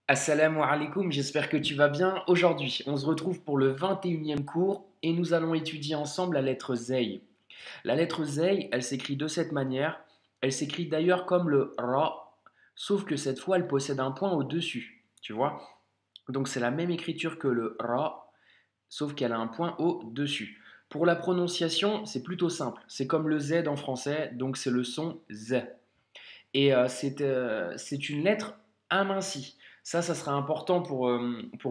Assalamu alaikum, j'espère que tu vas bien. Aujourd'hui, on se retrouve pour le 21e cours et nous allons étudier ensemble la lettre Zay. La lettre Zay, elle s'écrit de cette manière. Elle s'écrit d'ailleurs comme le Ra, sauf que cette fois, elle possède un point au-dessus. Tu vois? Donc c'est la même écriture que le Ra, sauf qu'elle a un point au-dessus. Pour la prononciation, c'est plutôt simple. C'est comme le Z en français, donc c'est le son Z. Et c'est une lettre amincie. Ça sera important pour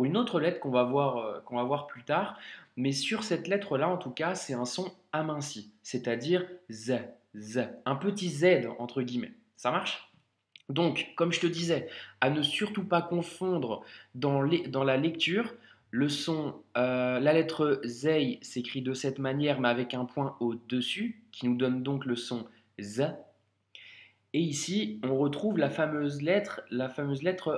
une autre lettre qu'on va voir plus tard. Mais sur cette lettre-là, en tout cas, c'est un son aminci, c'est-à-dire Z, Z, un petit Z entre guillemets. Ça marche? Donc, comme je te disais, à ne surtout pas confondre dans la lecture, la lettre Z s'écrit de cette manière, mais avec un point au-dessus, qui nous donne donc le son Z. Et ici, on retrouve la fameuse lettre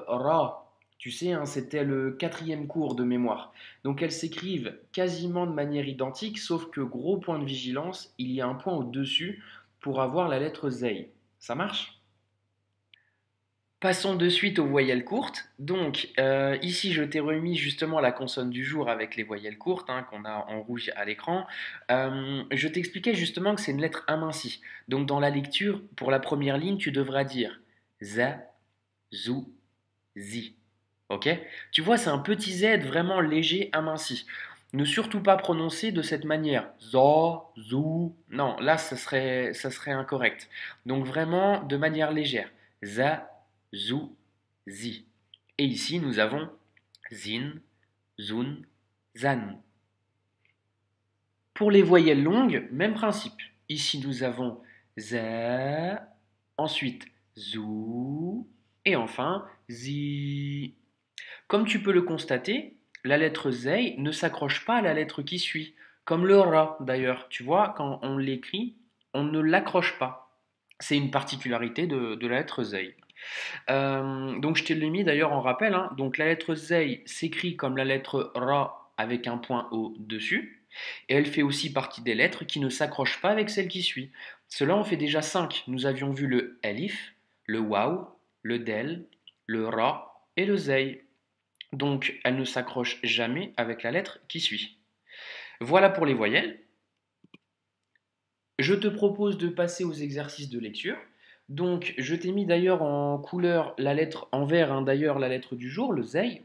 Ra. Tu sais, hein, c'était le quatrième cours de mémoire. Donc elles s'écrivent quasiment de manière identique, sauf que gros point de vigilance, il y a un point au-dessus pour avoir la lettre Zay. Ça marche? Passons de suite aux voyelles courtes. Donc, ici, je t'ai remis justement la consonne du jour avec les voyelles courtes hein, qu'on a en rouge à l'écran. Je t'expliquais justement que c'est une lettre amincie. Donc, dans la lecture, pour la première ligne, tu devras dire za, zou, zi. Ok? Tu vois, c'est un petit z vraiment léger, aminci. Ne surtout pas prononcer de cette manière. Za, zou. Non, là, ça serait incorrect. Donc, vraiment de manière légère. Za, zou, zi. Et ici, nous avons zin, zun, zan. Pour les voyelles longues, même principe. Ici, nous avons za, ensuite zou, et enfin zi. Comme tu peux le constater, la lettre zay ne s'accroche pas à la lettre qui suit, comme le ra d'ailleurs. Tu vois, quand on l'écrit, on ne l'accroche pas. C'est une particularité de la lettre zay. Donc je te l'ai mis d'ailleurs en rappel, hein. Donc la lettre Zay s'écrit comme la lettre Ra avec un point au-dessus. Et elle fait aussi partie des lettres qui ne s'accrochent pas avec celle qui suit. Cela en fait déjà 5. Nous avions vu le Elif, le Waw, le Del, le Ra et le Zay. Donc elle ne s'accroche jamais avec la lettre qui suit. Voilà pour les voyelles. Je te propose de passer aux exercices de lecture. Donc, je t'ai mis d'ailleurs en couleur la lettre, en vert hein, d'ailleurs la lettre du jour, le Zay.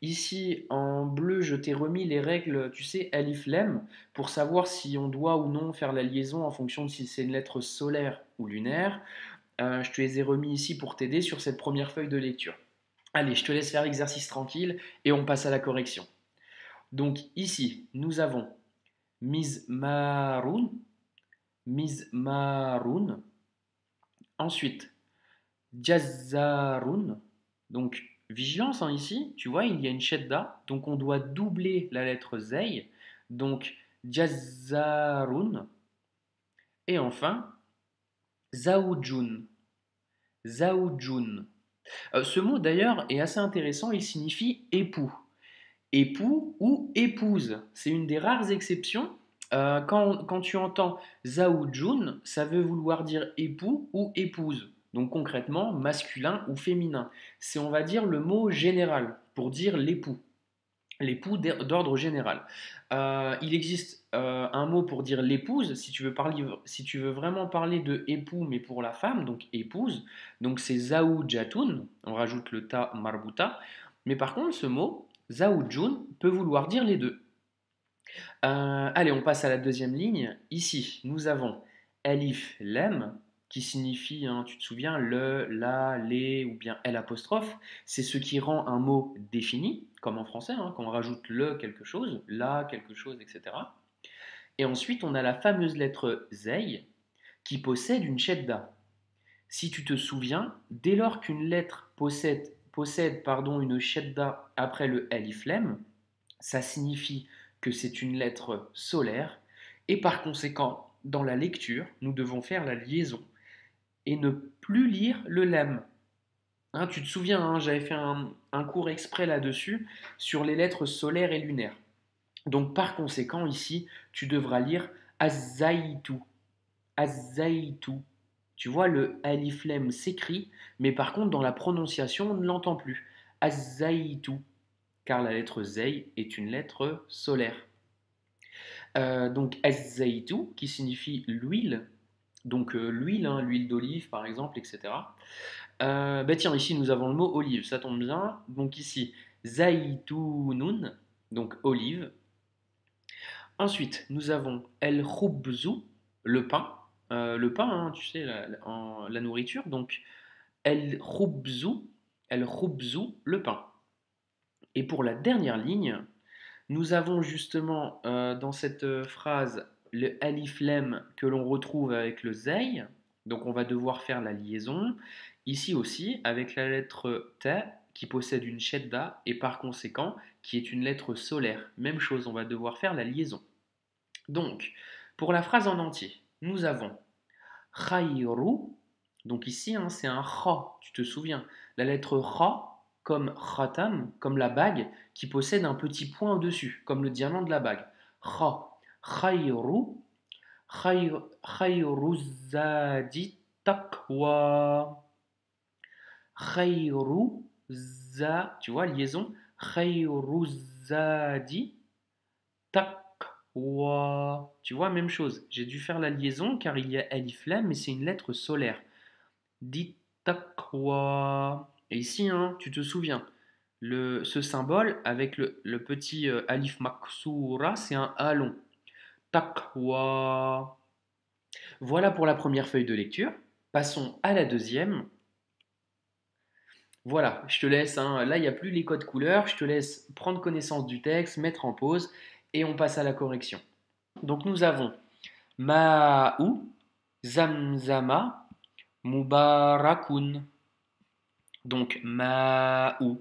Ici, en bleu, je t'ai remis les règles, tu sais, Alif Lem, pour savoir si on doit ou non faire la liaison en fonction de si c'est une lettre solaire ou lunaire. Je te les ai remis ici pour t'aider sur cette première feuille de lecture. Allez, je te laisse faire l'exercice tranquille et on passe à la correction. Donc ici, nous avons Mizmarun, Mizmarun. Ensuite, Jazzarun. Donc, vigilance hein, ici, tu vois, il y a une shedda, donc on doit doubler la lettre Zay. Donc, Jazzarun. Et enfin, Zaoujun. Zaoujun. Ce mot d'ailleurs est assez intéressant, il signifie époux. Époux ou épouse. C'est une des rares exceptions. Quand tu entends Zaoujun, ça veut vouloir dire époux ou épouse. Donc concrètement, masculin ou féminin. C'est, on va dire, le mot général pour dire l'époux. L'époux d'ordre général. Il existe un mot pour dire l'épouse, si tu veux vraiment parler de époux, mais pour la femme, donc épouse, donc c'est zaoujatoun, on rajoute le ta marbuta, mais par contre ce mot, zaoujun, peut vouloir dire les deux. Allez, on passe à la deuxième ligne. Ici, nous avons Elif Lem, qui signifie, hein, tu te souviens, le, la, les ou bien L apostrophe. C'est ce qui rend un mot défini, comme en français, hein, quand on rajoute le quelque chose, la quelque chose, etc. Et ensuite, on a la fameuse lettre Zey, qui possède une shedda. Si tu te souviens, dès lors qu'une lettre possède pardon, une shedda après le Elif Lem, ça signifie que c'est une lettre solaire et par conséquent, dans la lecture, nous devons faire la liaison et ne plus lire le lemme. Hein, tu te souviens, hein, j'avais fait un cours exprès là-dessus sur les lettres solaires et lunaires. Donc par conséquent, ici, tu devras lire Azaïtou. Azaïtou. Tu vois, le alif lem s'écrit, mais par contre, dans la prononciation, on ne l'entend plus. Az-zaytu, car la lettre zay est une lettre solaire. Donc az-zaytu, qui signifie l'huile, donc l'huile, hein, l'huile d'olive par exemple, etc. Bah tiens, ici nous avons le mot olive, ça tombe bien. Donc ici, zaytunun, donc olive. Ensuite, nous avons el khubzu, le pain. Le pain, hein, tu sais, la nourriture. Donc el khubzu, le pain. Et pour la dernière ligne, nous avons justement dans cette phrase le alif lem que l'on retrouve avec le zay. Donc on va devoir faire la liaison. Ici aussi avec la lettre T qui possède une shedda et par conséquent qui est une lettre solaire. Même chose, on va devoir faire la liaison. Donc pour la phrase en entier, nous avons khayru. Donc ici hein, c'est un kha, tu te souviens. La lettre kha comme khatam, comme la bague, qui possède un petit point au-dessus, comme le diamant de la bague. Kha, khayru, khayru zadi taqwa. Khayru za, tu vois, liaison. Khayru zadi taqwa. Tu vois, même chose. J'ai dû faire la liaison car il y a alif lam, mais c'est une lettre solaire. Dit taqwa. Et ici, hein, tu te souviens, ce symbole avec le petit alif maksoura, c'est un A long. Taqwa. Voilà pour la première feuille de lecture. Passons à la deuxième. Voilà, je te laisse, hein, là il n'y a plus les codes couleurs, je te laisse prendre connaissance du texte, mettre en pause et on passe à la correction. Donc nous avons Ma'u, Zamzama, Mubarakun. Donc Ma'u,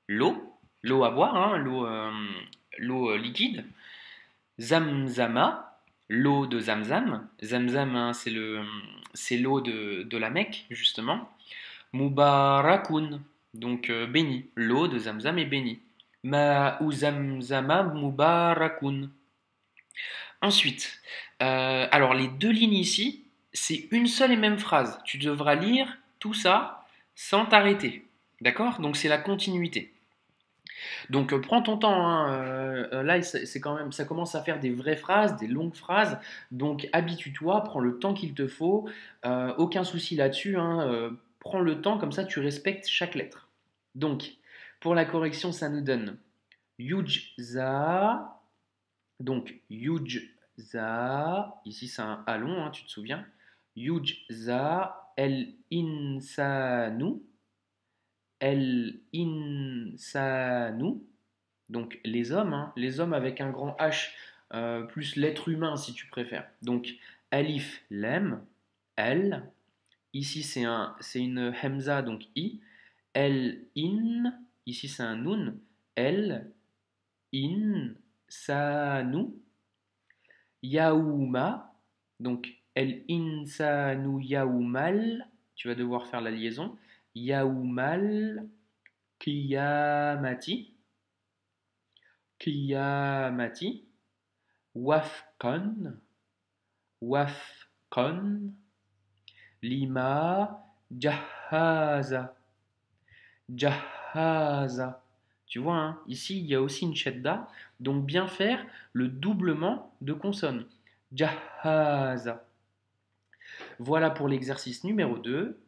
l'eau à boire, hein, l'eau liquide. Zamzama, l'eau de Zamzam. Zamzam, hein, c'est l'eau de la Mecque, justement. Mubarakun, donc béni. L'eau de Zamzam est bénie. Ma'u Zamzama Mubarakun. Ensuite, alors les deux lignes ici, c'est une seule et même phrase. Tu devras lire tout ça sans t'arrêter. D'accord? Donc c'est la continuité. Donc prends ton temps, hein, là c'est quand même, ça commence à faire des vraies phrases, des longues phrases. Donc habitue-toi, prends le temps qu'il te faut. Aucun souci là-dessus, hein, prends le temps, comme ça tu respectes chaque lettre. Donc pour la correction, ça nous donne Yujza. Donc Yujza, ici c'est un A long, hein, tu te souviens. Yujza el insanu. El insanu, donc les hommes, hein, les hommes avec un grand H, plus l'être humain si tu préfères. Donc alif, lem, el, ici c'est une hemza, donc i, el in, ici c'est un nun, el insanu, yaouma, donc el insanu yaoumal, tu vas devoir faire la liaison, yaoumal qiyamati, qiyamati, wafqan, wafqan, lima, jahaza, jahaza. Tu vois, hein, ici il y a aussi une shadda, donc bien faire le doublement de consonnes. Jahaza. Voilà pour l'exercice numéro 2.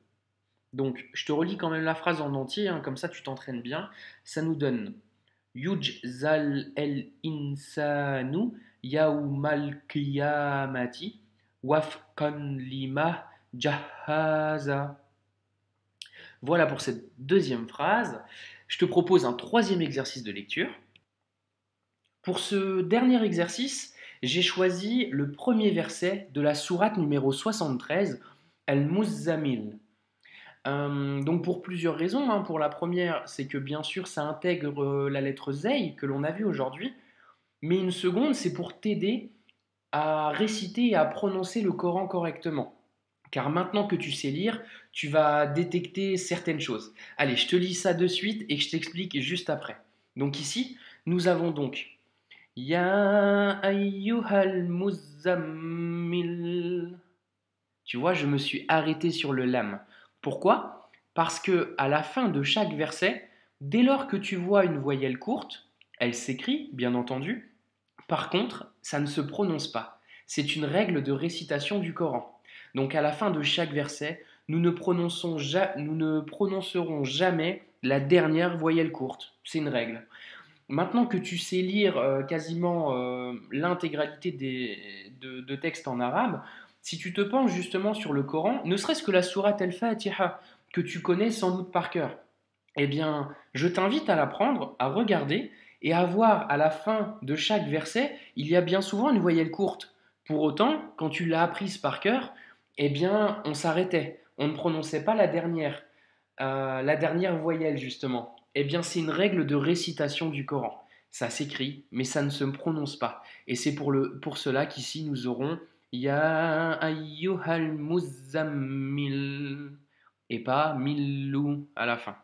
Donc, je te relis quand même la phrase en entier, hein, comme ça tu t'entraînes bien. Ça nous donne Yujzal el insanu yawmal qiyamati wafqan lima jahaza. Voilà pour cette deuxième phrase. Je te propose un troisième exercice de lecture. Pour ce dernier exercice, j'ai choisi le premier verset de la sourate numéro 73, Al-Muzzamil. Donc pour plusieurs raisons, hein. Pour la première, c'est que bien sûr ça intègre la lettre Zay que l'on a vue aujourd'hui, mais une seconde, c'est pour t'aider à réciter et à prononcer le Coran correctement. Car maintenant que tu sais lire, tu vas détecter certaines choses. Allez, je te lis ça de suite et je t'explique juste après. Donc ici, nous avons donc Ya ayyuhal muzammil. Tu vois, je me suis arrêté sur le lam. Pourquoi? Parce que à la fin de chaque verset, Dès lors que tu vois une voyelle courte, elle s'écrit, bien entendu. Par contre, ça ne se prononce pas. C'est une règle de récitation du Coran. Donc à la fin de chaque verset, nous ne prononcerons jamais la dernière voyelle courte. C'est une règle. Maintenant que tu sais lire quasiment l'intégralité de textes en arabe, si tu te penches justement sur le Coran, ne serait-ce que la sourate Al-Fatiha, que tu connais sans doute par cœur, eh bien, je t'invite à la prendre, à regarder et à voir à la fin de chaque verset, il y a bien souvent une voyelle courte. Pour autant, quand tu l'as apprise par cœur, eh bien, on s'arrêtait. On ne prononçait pas la dernière voyelle justement. Eh bien, c'est une règle de récitation du Coran. Ça s'écrit, mais ça ne se prononce pas. Et c'est pour cela qu'ici nous aurons Ya ayyuhal muzammil et pas millou à la fin.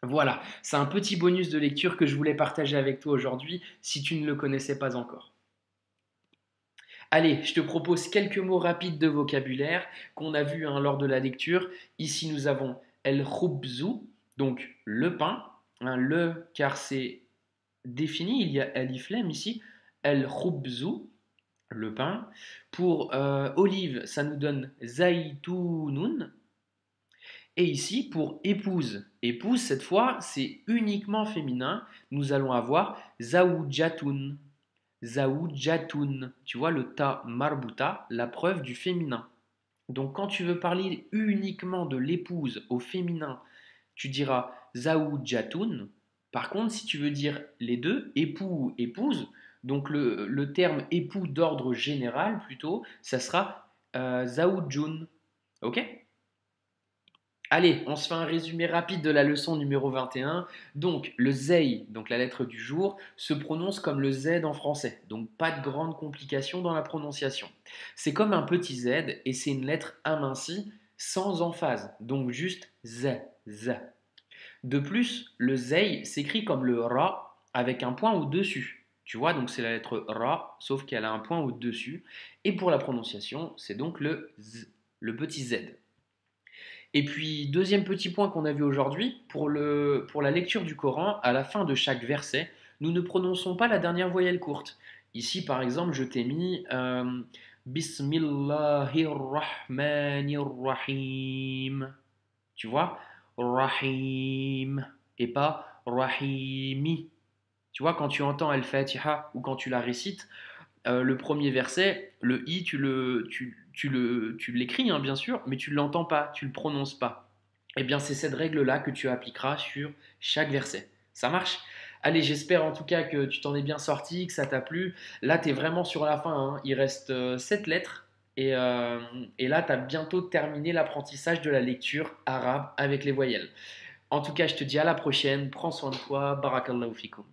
Voilà, c'est un petit bonus de lecture que je voulais partager avec toi aujourd'hui si tu ne le connaissais pas encore. Allez, je te propose quelques mots rapides de vocabulaire qu'on a vu lors de la lecture. Ici, nous avons el khubzu, donc le pain. Le, car c'est défini, il y a alif lam ici. El khubzu, le pain. Pour olive, ça nous donne zaïtounun. Et ici, pour épouse, épouse, cette fois, c'est uniquement féminin. Nous allons avoir zaoujatoun. Zaoujatoun. Tu vois le ta marbuta, la preuve du féminin. Donc, quand tu veux parler uniquement de l'épouse au féminin, tu diras zaoujatoun. Par contre, si tu veux dire les deux, époux ou épouse, donc le terme époux d'ordre général plutôt, ça sera zaoujun. Ok? Allez, on se fait un résumé rapide de la leçon numéro 21. Donc, le zei, donc la lettre du jour, se prononce comme le Z en français. Donc, pas de grande complication dans la prononciation. C'est comme un petit Z et c'est une lettre amincie sans emphase. Donc, juste Z, Z. De plus, le zei s'écrit comme le Ra avec un point au-dessus. Tu vois, donc c'est la lettre Ra, sauf qu'elle a un point au-dessus. Et pour la prononciation, c'est donc le Z, le petit Z. Et puis, deuxième petit point qu'on a vu aujourd'hui, pour la lecture du Coran, à la fin de chaque verset, nous ne prononçons pas la dernière voyelle courte. Ici, par exemple, je t'ai mis Bismillahirrahmanirrahim. Tu vois, Rahim et pas Rahimi. Tu vois, quand tu entends Al-Fatiha ou quand tu la récites, le premier verset, le i, tu l'écris, hein, bien sûr, mais tu ne l'entends pas, tu ne le prononces pas. Eh bien, c'est cette règle-là que tu appliqueras sur chaque verset. Ça marche? Allez, j'espère en tout cas que tu t'en es bien sorti, que ça t'a plu. Là, tu es vraiment sur la fin, hein. Il reste 7 lettres. Et là, tu as bientôt terminé l'apprentissage de la lecture arabe avec les voyelles. En tout cas, je te dis à la prochaine. Prends soin de toi. Barakallahu fikum.